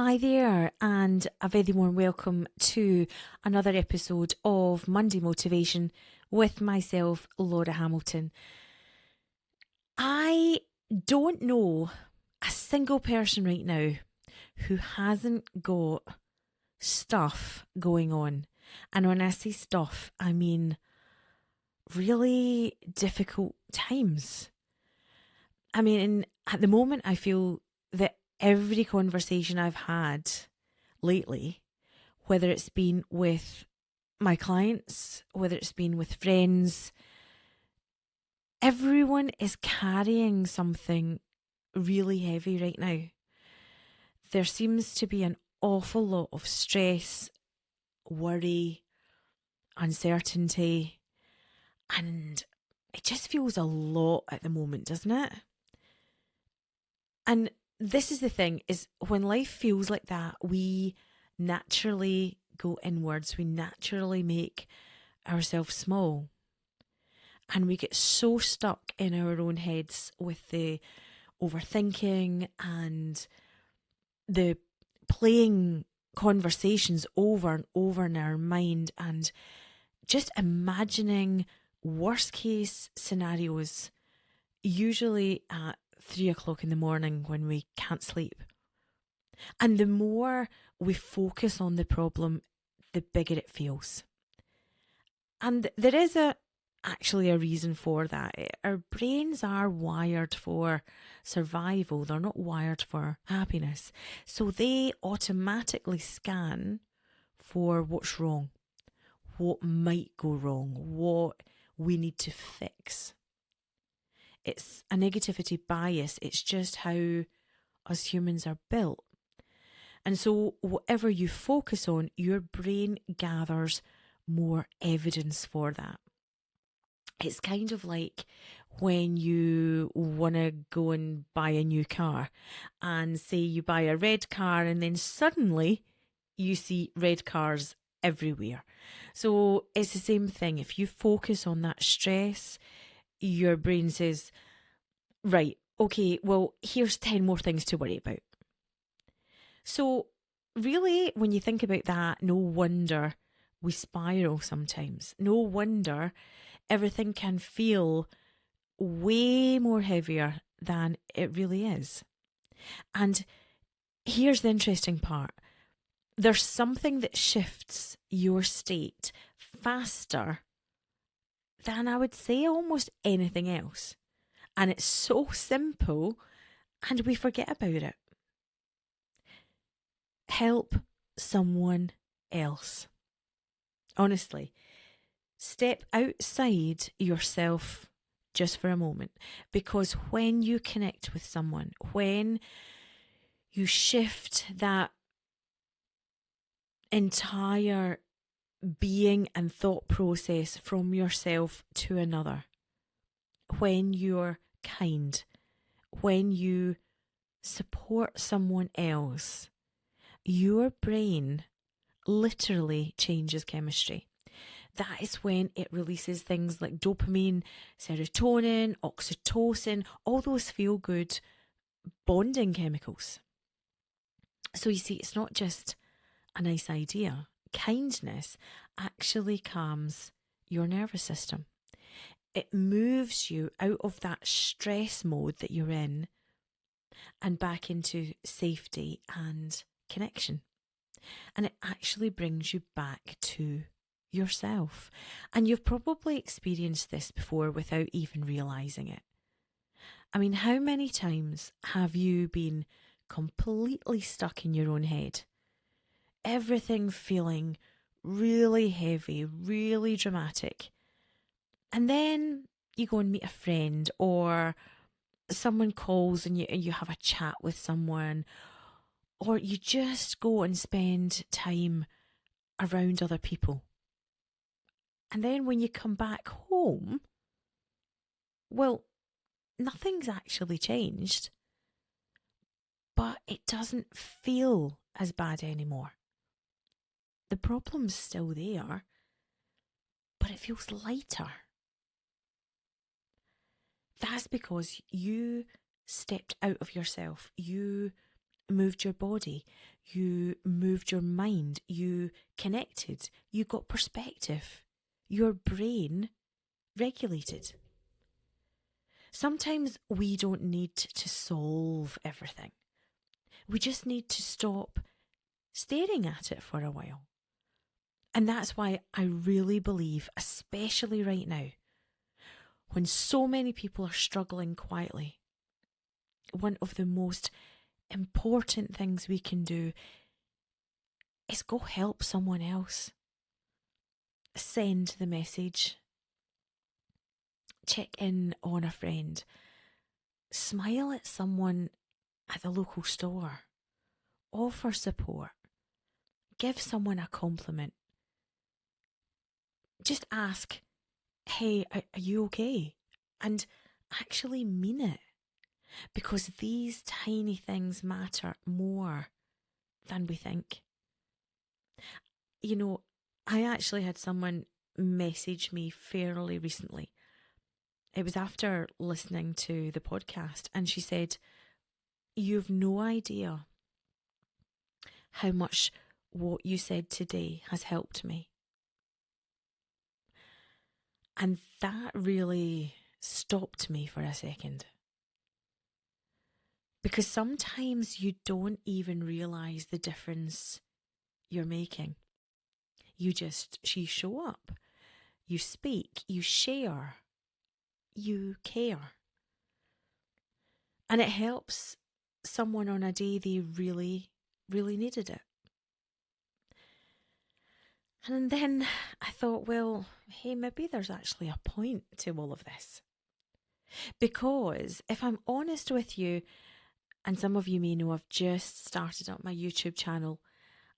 Hi there, and a very warm welcome to another episode of Monday Motivation with myself, Laura Hamilton. I don't know a single person right now who hasn't got stuff going on. And when I say stuff, I mean really difficult times. I mean, at the moment, I feel that every conversation I've had lately, whether it's been with my clients, whether it's been with friends, everyone is carrying something really heavy right now. There seems to be an awful lot of stress, worry, uncertainty, and it just feels a lot at the moment, doesn't it? And this is the thing, is when life feels like that, we naturally go inwards. We naturally make ourselves small. And we get so stuck in our own heads with the overthinking and the playing conversations over and over in our mind and just imagining worst case scenarios, usually at 3 o'clock in the morning when we can't sleep. And the more we focus on the problem, the bigger it feels. And there is actually a reason for that. Our brains are wired for survival. They're not wired for happiness. So they automatically scan for what's wrong, what might go wrong, what we need to fix. It's a negativity bias. It's just how us humans are built. And so whatever you focus on, your brain gathers more evidence for that. It's kind of like when you want to go and buy a new car and say you buy a red car and then suddenly you see red cars everywhere. So it's the same thing. If you focus on that stress, your brain says, right, okay, well, here's 10 more things to worry about. So really, when you think about that, no wonder we spiral sometimes. No wonder everything can feel way more heavier than it really is. And here's the interesting part. There's something that shifts your state faster than I would say almost anything else. And it's so simple and we forget about it. Help someone else. Honestly, step outside yourself just for a moment, because when you connect with someone, when you shift that entire being and thought process from yourself to another, when you're kind, when you support someone else, your brain literally changes chemistry. That is when it releases things like dopamine, serotonin, oxytocin, all those feel good bonding chemicals. So you see, it's not just a nice idea. Kindness actually calms your nervous system. It moves you out of that stress mode that you're in and back into safety and connection. And it actually brings you back to yourself. And you've probably experienced this before without even realising it. I mean, how many times have you been completely stuck in your own head? Everything feeling really heavy, really dramatic. And then you go and meet a friend, or someone calls and you have a chat with someone, or you just go and spend time around other people. And then when you come back home, well, nothing's actually changed, but it doesn't feel as bad anymore. The problem's still there, but it feels lighter. That's because you stepped out of yourself. You moved your body. You moved your mind. You connected. You got perspective. Your brain regulated. Sometimes we don't need to solve everything. We just need to stop staring at it for a while. And that's why I really believe, especially right now, when so many people are struggling quietly, one of the most important things we can do is go help someone else. Send the message. Check in on a friend. Smile at someone at the local store. Offer support. Give someone a compliment. Just ask, hey, are you okay? And actually mean it. Because these tiny things matter more than we think. You know, I actually had someone message me fairly recently. It was after listening to the podcast, and she said, "You've no idea how much what you said today has helped me." And that really stopped me for a second. Because sometimes you don't even realise the difference you're making. You show up, you speak, you share, you care. And it helps someone on a day they really, really needed it. And then I thought, well, hey, maybe there's actually a point to all of this. Because if I'm honest with you, and some of you may know I've just started up my YouTube channel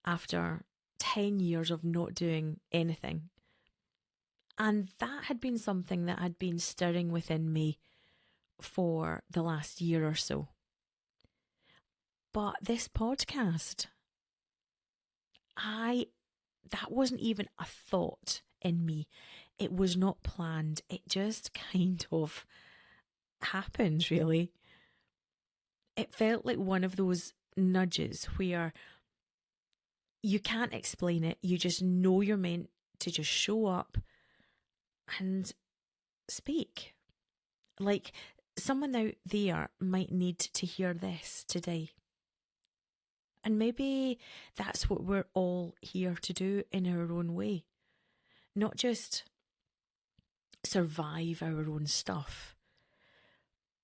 after 10 years of not doing anything. And that had been something that had been stirring within me for the last year or so. But this podcast, that wasn't even a thought in me. It was not planned. It just kind of happened, really. It felt like one of those nudges where you can't explain it. You just know you're meant to just show up and speak. Like someone out there might need to hear this today. And maybe that's what we're all here to do in our own way. Not just survive our own stuff,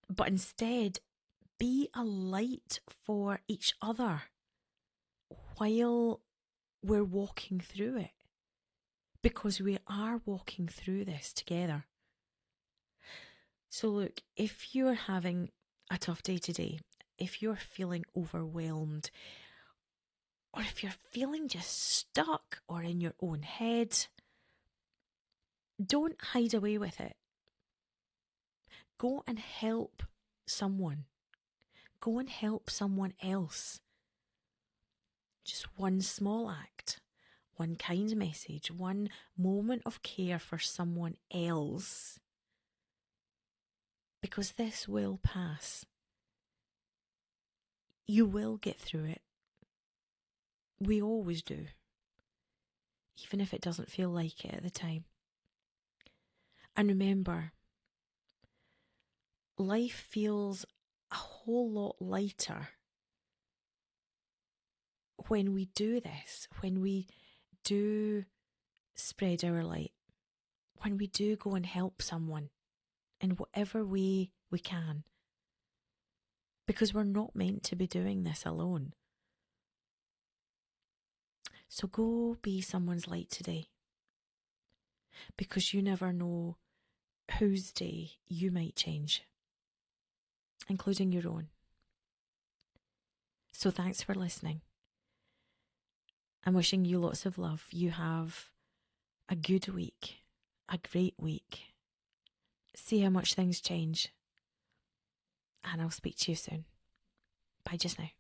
but instead be a light for each other while we're walking through it. Because we are walking through this together. So look, if you're having a tough day today, if you're feeling overwhelmed, or if you're feeling just stuck or in your own head, don't hide away with it. Go and help someone. Go and help someone else. Just one small act, one kind message, one moment of care for someone else. Because this will pass. You will get through it. We always do. Even if it doesn't feel like it at the time. And remember, life feels a whole lot lighter when we do this, when we do spread our light, when we do go and help someone in whatever way we can. Because we're not meant to be doing this alone. So go be someone's light today. Because you never know whose day you might change, including your own. So thanks for listening. I'm wishing you lots of love. You have a good week, a great week. See how much things change. And I'll speak to you soon. Bye just now.